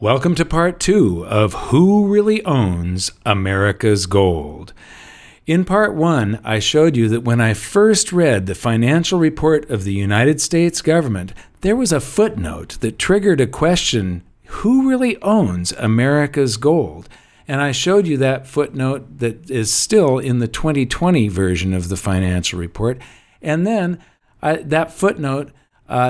Welcome to part 2 of Who Really Owns America's Gold. In part 1, I showed you that when I first read the financial report of the United States government, there was a footnote that triggered a question, who really owns America's gold? And I showed you that footnote that is still in the 2020 version of the financial report. And then that footnote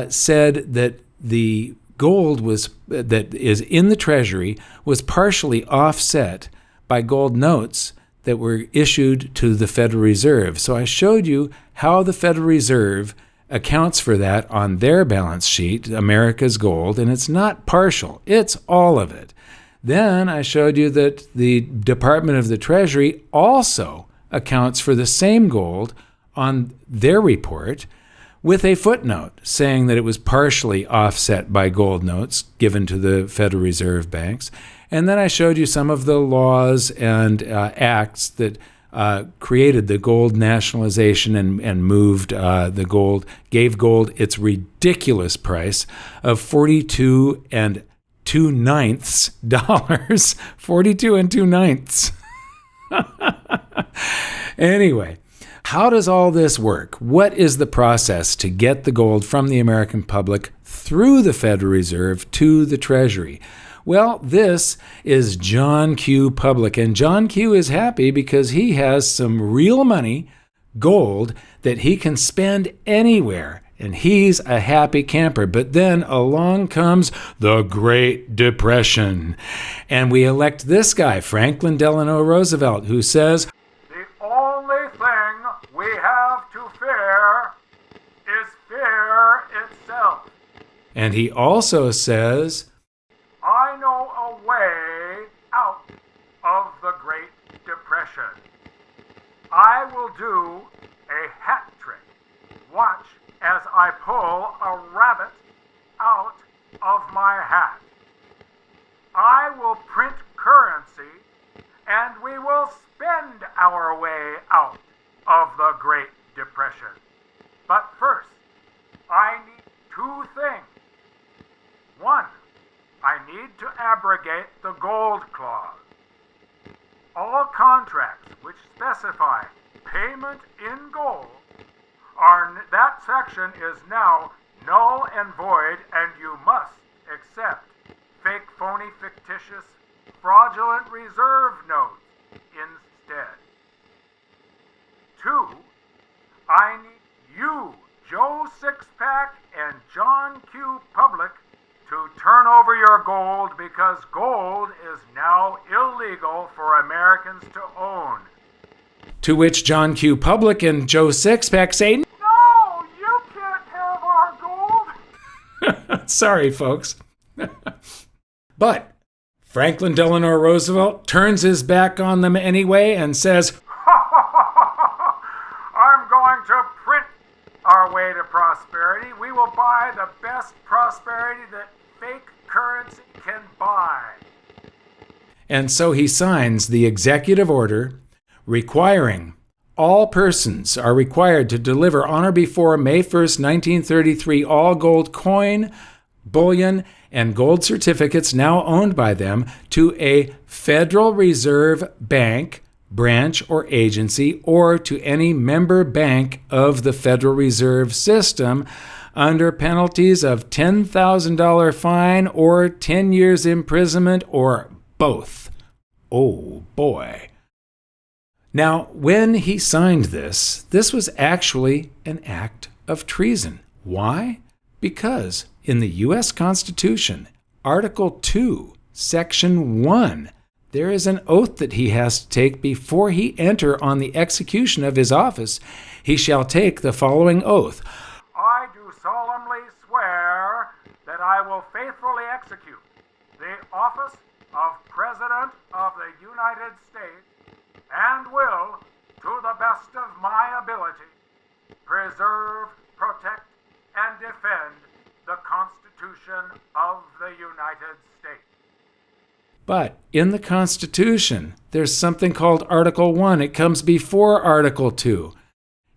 said that the gold that is in the Treasury was partially offset by gold notes that were issued to the Federal Reserve. So I showed you how the Federal Reserve accounts for that on their balance sheet, America's gold, and it's not partial, it's all of it. Then I showed you that the Department of the Treasury also accounts for the same gold on their report, with a footnote saying that it was partially offset by gold notes given to the Federal Reserve banks. And then I showed you some of the laws and acts that created the gold nationalization and moved the gold, gave gold its ridiculous price of 42 2/9 dollars. 42 2/9. Anyway. How does all this work? What is the process to get the gold from the American public through the Federal Reserve to the Treasury? Well, this is John Q. Public, and John Q. is happy because he has some real money, gold, that he can spend anywhere, and he's a happy camper. But then along comes the Great Depression, and we elect this guy, Franklin Delano Roosevelt, who says, we have to fear is fear itself. And he also says, I know a way out of the Great Depression. I will do a hat trick. Watch as I pull a rabbit out of my hat. I will print currency and we will spend our way out of the Great Depression. But first, I need two things. One, I need to abrogate the gold clause. All contracts which specify payment in gold that section is now null and void, and you must accept fake, phony, fictitious, fraudulent reserve notes instead. Two, I need you, Joe Sixpack and John Q. Public, to turn over your gold because gold is now illegal for Americans to own. To which John Q. Public and Joe Sixpack say, no, you can't have our gold. Sorry, folks. But Franklin Delano Roosevelt turns his back on them anyway and says, I'm going to print our way to prosperity. We will buy the best prosperity that fake currency can buy. And so he signs the executive order requiring all persons are required to deliver on or before May 1st, 1933, all gold coin, bullion, and gold certificates now owned by them to a Federal Reserve Bank, branch, or agency, or to any member bank of the Federal Reserve System under penalties of $10,000 fine or 10 years imprisonment or both. Oh boy. Now, when he signed this was actually an act of treason. Why? Because in the U.S. Constitution, Article 2, Section 1, there is an oath that he has to take before he enter on the execution of his office. He shall take the following oath. I do solemnly swear that I will faithfully execute the office of President of the United States and will, to the best of my ability, preserve, protect, and defend the Constitution of the United States. But in the Constitution, there's something called Article 1. It comes before Article 2.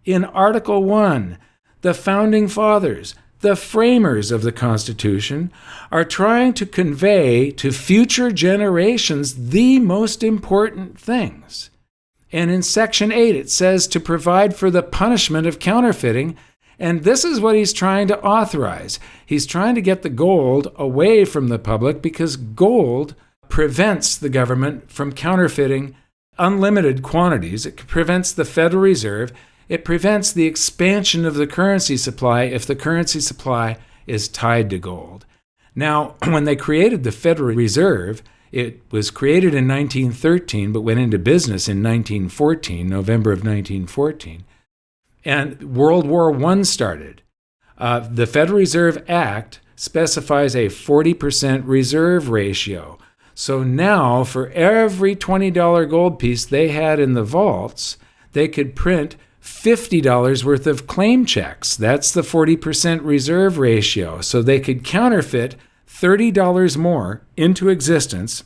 In Article 1, the Founding Fathers, The framers of the Constitution are trying to convey to future generations the most important things. And in Section 8, it says to provide for the punishment of counterfeiting. And this is what he's trying to authorize. He's trying to get the gold away from the public because gold prevents the government from counterfeiting unlimited quantities. It prevents the Federal Reserve. It prevents the expansion of the currency supply if the currency supply is tied to gold. Now, when they created the Federal Reserve, it was created in 1913, but went into business in 1914, November of 1914. And World War I started. The Federal Reserve Act specifies a 40% reserve ratio. So now, for every $20 gold piece they had in the vaults, they could print $50 worth of claim checks. That's the 40% reserve ratio. So they could counterfeit $30 more into existence.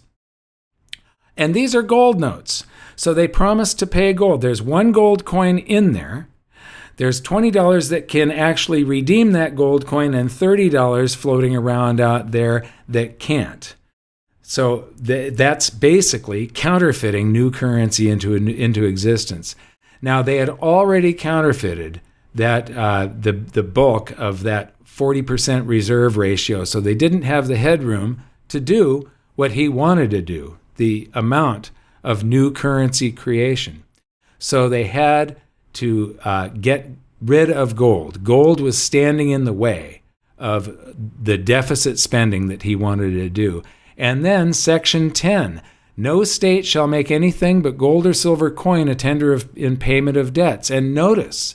And these are gold notes. So they promise to pay gold. There's one gold coin in there. There's $20 that can actually redeem that gold coin and $30 floating around out there that can't. So that's basically counterfeiting new currency into existence. Now, they had already counterfeited that the bulk of that 40% reserve ratio, so they didn't have the headroom to do what he wanted to do, the amount of new currency creation. So they had to get rid of gold. Gold was standing in the way of the deficit spending that he wanted to do. And then Section 10, no state shall make anything but gold or silver coin a tender in payment of debts. And notice,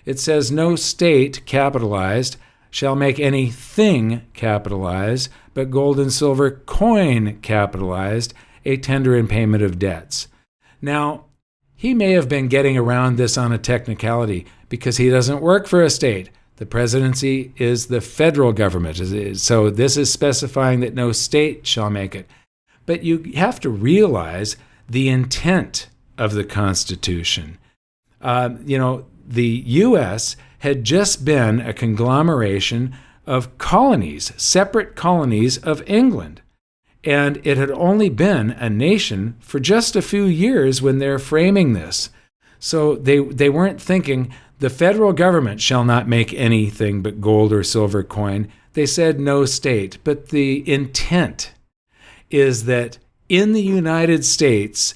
it says no state, capitalized, shall make anything, capitalized, but gold and silver coin, capitalized, a tender in payment of debts. Now, he may have been getting around this on a technicality because he doesn't work for a state. The presidency is the federal government. So this is specifying that no state shall make it. But you have to realize the intent of the Constitution. The U.S. had just been a conglomeration of colonies, separate colonies of England. And it had only been a nation for just a few years when they're framing this. So they weren't thinking the federal government shall not make anything but gold or silver coin. They said no state. But the intent is that in the United States,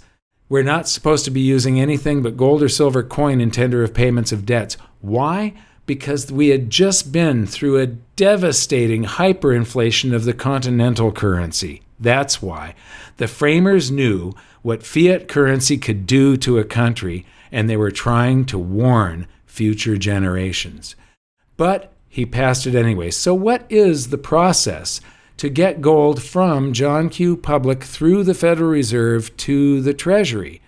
we're not supposed to be using anything but gold or silver coin in tender of payments of debts. Why? Because we had just been through a devastating hyperinflation of the continental currency. That's why. The framers knew what fiat currency could do to a country, and they were trying to warn future generations. But he passed it anyway. So what is the process to get gold from John Q. Public through the Federal Reserve to the Treasury?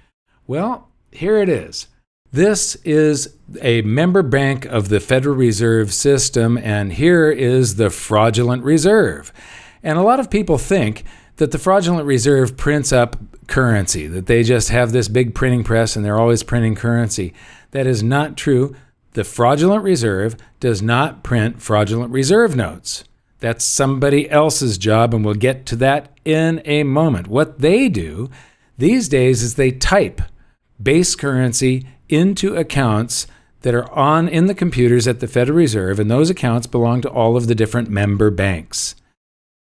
Well, here it is. This is a member bank of the Federal Reserve System, and here is the fraudulent reserve. And a lot of people think that the fraudulent reserve prints up currency, that they just have this big printing press and they're always printing currency. That is not true. The fraudulent reserve does not print fraudulent reserve notes. That's somebody else's job, and we'll get to that in a moment. What they do these days is they type base currency into accounts that are in the computers at the Federal Reserve, and those accounts belong to all of the different member banks.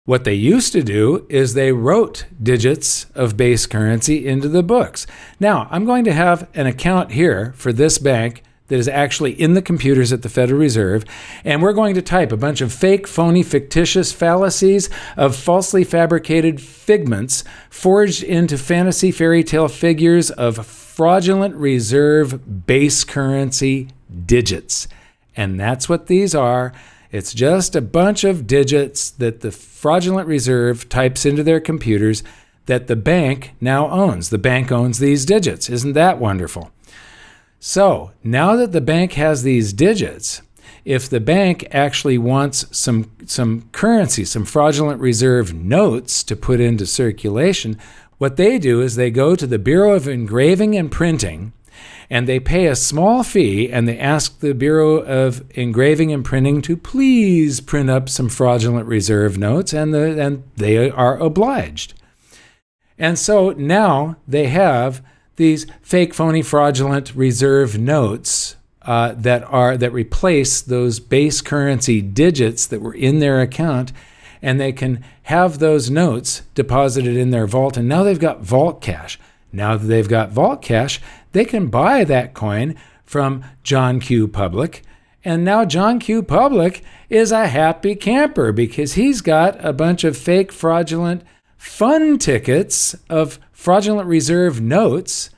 What they used to do is they wrote digits of base currency into the books. Now, I'm going to have an account here for this bank that is actually in the computers at the Federal Reserve, and we're going to type a bunch of fake, phony, fictitious fallacies of falsely fabricated figments forged into fantasy fairy tale figures of fraudulent reserve base currency digits. And that's what these are. It's just a bunch of digits that the fraudulent reserve types into their computers that the bank now owns. The bank owns these digits. Isn't that wonderful? So now that the bank has these digits, if the bank actually wants some currency, some fraudulent reserve notes to put into circulation, what they do is they go to the Bureau of Engraving and Printing And they pay a small fee, and they ask the Bureau of Engraving and Printing to please print up some fraudulent reserve notes, and they are obliged. And so now they have these fake, phony, fraudulent reserve notes that replace those base currency digits that were in their account, and they can have those notes deposited in their vault. And now they've got vault cash. Now that they've got vault cash, they can buy that coin from John Q. Public. And now John Q. Public is a happy camper because he's got a bunch of fake, fraudulent fun tickets of fraudulent reserve notes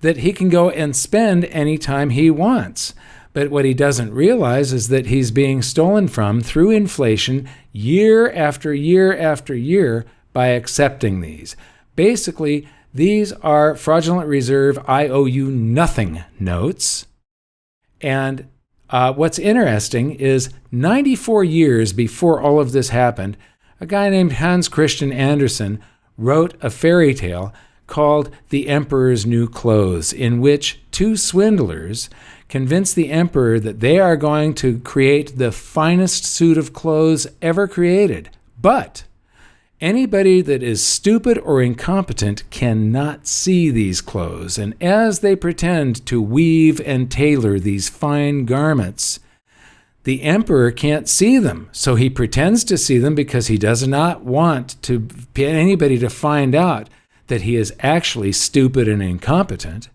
that he can go and spend anytime he wants. But what he doesn't realize is that he's being stolen from through inflation year after year after year by accepting these. Basically, these are fraudulent reserve I owe you nothing notes. And what's interesting is 94 years before all of this happened, a guy named Hans Christian Andersen wrote a fairy tale called The Emperor's New Clothes, in which two swindlers convince the emperor that they are going to create the finest suit of clothes ever created. But anybody that is stupid or incompetent cannot see these clothes. And as they pretend to weave and tailor these fine garments, the emperor can't see them. So he pretends to see them because he does not want anybody to find out that he is actually stupid and incompetent.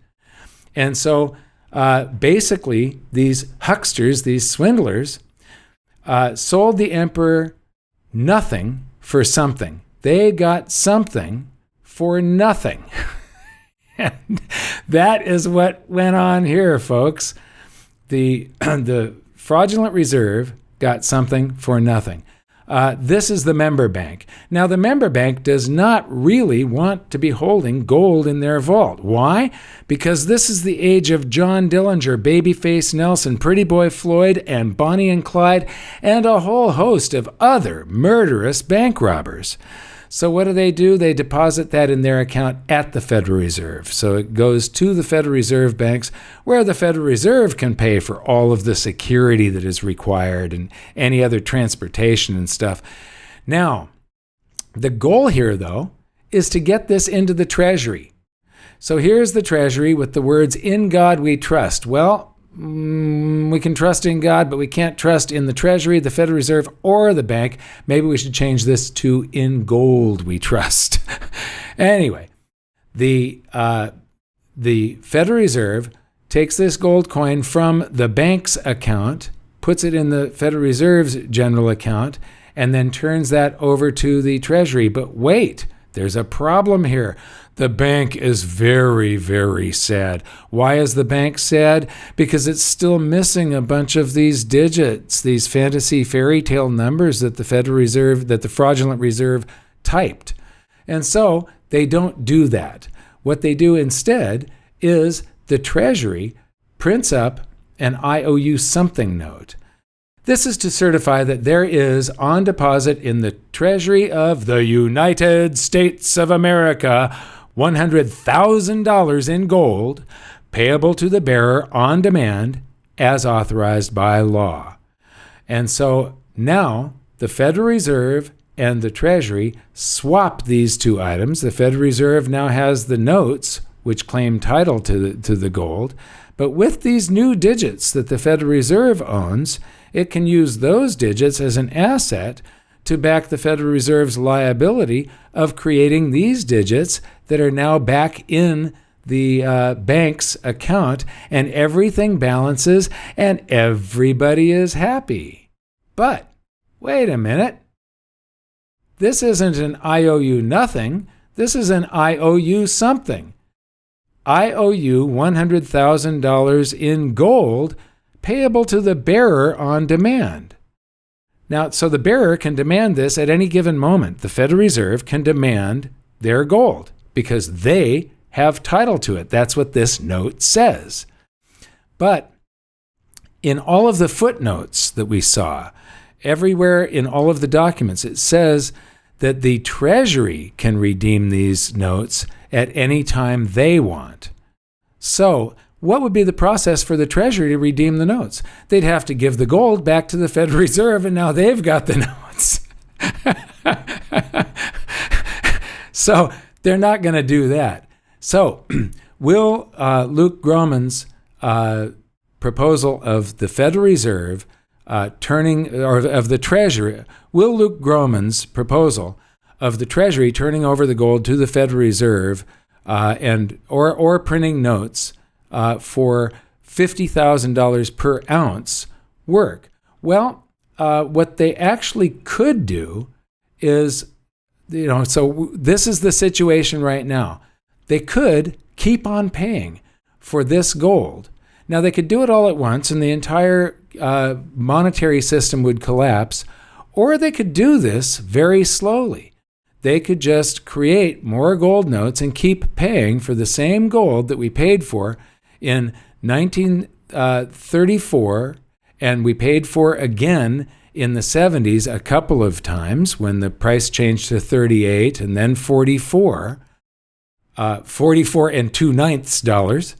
And so basically, these hucksters, these swindlers, sold the emperor nothing for something. They got something for nothing. And that is what went on here, folks. The fraudulent reserve got something for nothing. This is the member bank. Now, the member bank does not really want to be holding gold in their vault. Why? Because this is the age of John Dillinger, Babyface Nelson, Pretty Boy Floyd, and Bonnie and Clyde, and a whole host of other murderous bank robbers. So what do? They deposit that in their account at the Federal Reserve. So it goes to the Federal Reserve banks, where the Federal Reserve can pay for all of the security that is required and any other transportation and stuff. Now, the goal here, though, is to get this into the Treasury. So here's the Treasury with the words, "In God we trust." Well, we can trust in God, but we can't trust in the Treasury, the Federal Reserve, or the bank. Maybe we should change this to "In gold we trust." Anyway, the Federal Reserve takes this gold coin from the bank's account, puts it in the Federal Reserve's general account, and then turns that over to the Treasury. But wait, there's a problem here. The bank is very, very sad. Why is the bank sad? Because it's still missing a bunch of these digits, these fantasy fairy tale numbers that the Federal Reserve, that the fraudulent reserve typed. And so they don't do that. What they do instead is the Treasury prints up an I owe you something note. This is to certify that there is on deposit in the Treasury of the United States of America $100,000 in gold, payable to the bearer on demand as authorized by law. And so now the Federal Reserve and the Treasury swap these two items. The Federal Reserve now has the notes, which claim title to the gold. But with these new digits that the Federal Reserve owns, it can use those digits as an asset to back the Federal Reserve's liability of creating these digits that are now back in the bank's account, and everything balances and everybody is happy. But wait a minute. This isn't an I owe you nothing. This is an I owe you something. I owe you $100,000 in gold payable to the bearer on demand. Now, so the bearer can demand this at any given moment. The Federal Reserve can demand their gold because they have title to it. That's what this note says. But in all of the footnotes that we saw, everywhere in all of the documents, it says that the Treasury can redeem these notes at any time they want. So what would be the process for the Treasury to redeem the notes? They'd have to give the gold back to the Federal Reserve, and now they've got the notes. So they're not going to do that. So will Luke Gromen's proposal of the Federal Reserve of the Treasury, will Luke Gromen's proposal of the Treasury turning over the gold to the Federal Reserve or printing notes for $50,000 per ounce work? Well, what they actually could do is, so this is the situation right now. They could keep on paying for this gold. Now, they could do it all at once and the entire monetary system would collapse, or they could do this very slowly. They could just create more gold notes and keep paying for the same gold that we paid for in 1934, and we paid for again in the 70s a couple of times when the price changed to 38 and then 44 and 2/9 dollars.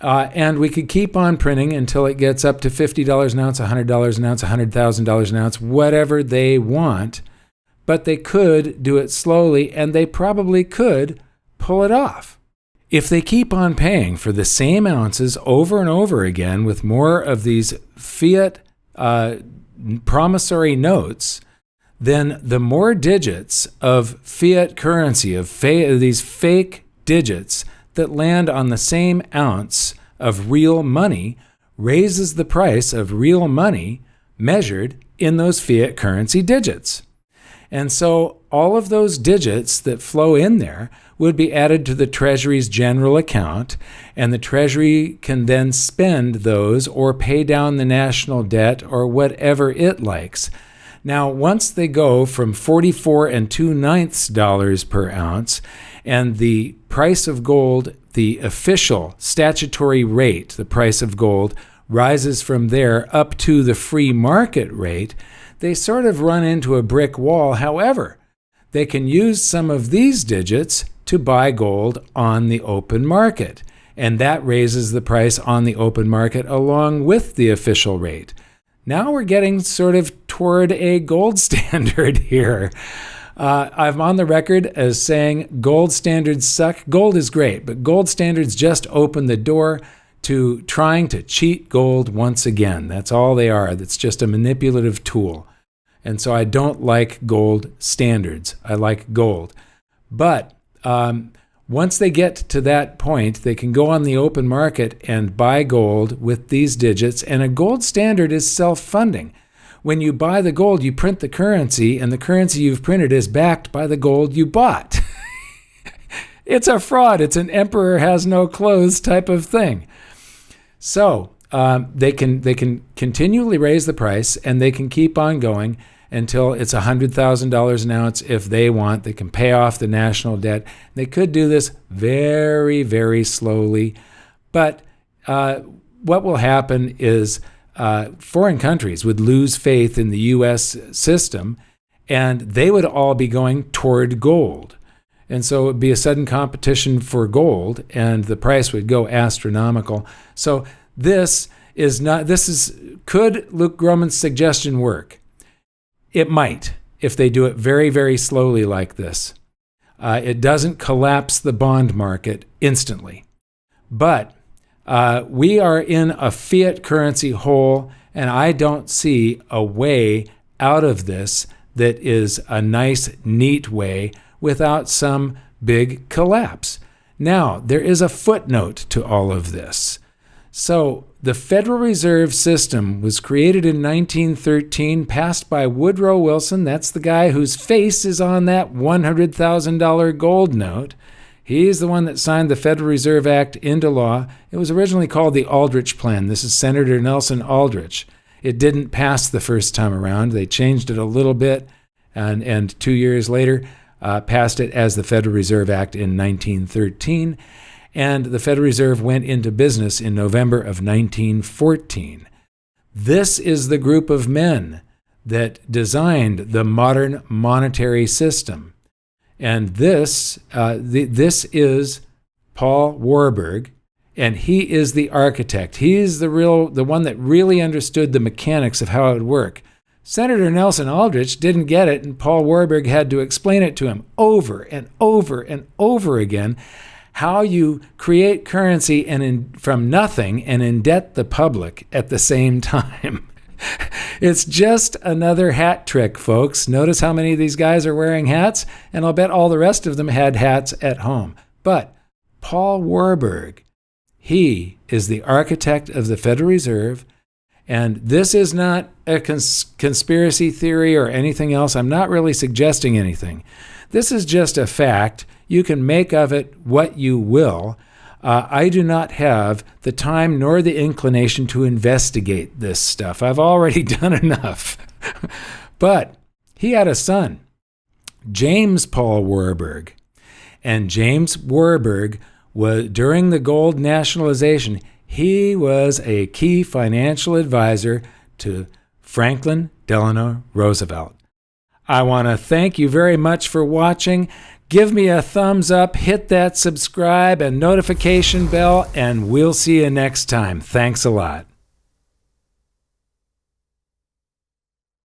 And we could keep on printing until it gets up to $50 an ounce, $100 an ounce, $100,000 an ounce, whatever they want. But they could do it slowly, and they probably could pull it off. If they keep on paying for the same ounces over and over again with more of these fiat promissory notes, then the more digits of fiat currency, of these fake digits that land on the same ounce of real money, raises the price of real money measured in those fiat currency digits. And so all of those digits that flow in there would be added to the Treasury's general account, and the Treasury can then spend those or pay down the national debt or whatever it likes. Now, once they go from 44 and 2/9 dollars per ounce, and the price of gold, the official statutory rate, the price of gold, rises from there up to the free market rate, they sort of run into a brick wall. However, they can use some of these digits to buy gold on the open market, and that raises the price on the open market along with the official rate. Now we're getting sort of toward a gold standard here. I'm on the record as saying gold standards suck. Gold is great, but gold standards just open the door to trying to cheat gold once again. That's all they are. That's just a manipulative tool. And so I don't like gold standards. I like gold. But once they get to that point, they can go on the open market and buy gold with these digits, and a gold standard is self-funding. When you buy the gold, you print the currency, and the currency you've printed is backed by the gold you bought. It's a fraud. It's an emperor has no clothes type of thing. So they can continually raise the price, and they can keep on going until it's $100,000 an ounce if they want. They can pay off the national debt. They could do this very, very slowly. But what will happen is foreign countries would lose faith in the U.S. system, and they would all be going toward gold. And so it would be a sudden competition for gold, and the price would go astronomical. So could Luke Gromen's suggestion work? It might, if they do it very, very slowly like this. It doesn't collapse the bond market instantly. But we are in a fiat currency hole, and I don't see a way out of this that is a nice, neat way without some big collapse. Now, there is a footnote to all of this. So the Federal Reserve System was created in 1913, passed by Woodrow Wilson. That's the guy whose face is on that $100,000 gold note. He's the one that signed the Federal Reserve Act into law. It was originally called the Aldrich Plan. This is Senator Nelson Aldrich. It didn't pass the first time around. They changed it a little bit, and 2 years later passed it as the Federal Reserve Act in 1913. And the Federal Reserve went into business in November of 1914. This is the group of men that designed the modern monetary system. And this is Paul Warburg And he is the architect. He's the one that really understood the mechanics of how it would work. Senator Nelson Aldrich didn't get it, and Paul Warburg had to explain it to him over and over and over again, how you create currency from nothing and indebt the public at the same time. It's just another hat trick, folks. Notice how many of these guys are wearing hats, and I'll bet all the rest of them had hats at home. But Paul Warburg, he is the architect of the Federal Reserve, and this is not a conspiracy theory or anything else. I'm not really suggesting anything. This is just a fact. You can make of it what you will. I do not have the time nor the inclination to investigate this stuff. I've already done enough. But he had a son, James Paul Warburg. And James Warburg was, during the gold nationalization, he was a key financial advisor to Franklin Delano Roosevelt. I want to thank you very much for watching. Give me a thumbs up, hit that subscribe and notification bell, and we'll see you next time. Thanks a lot.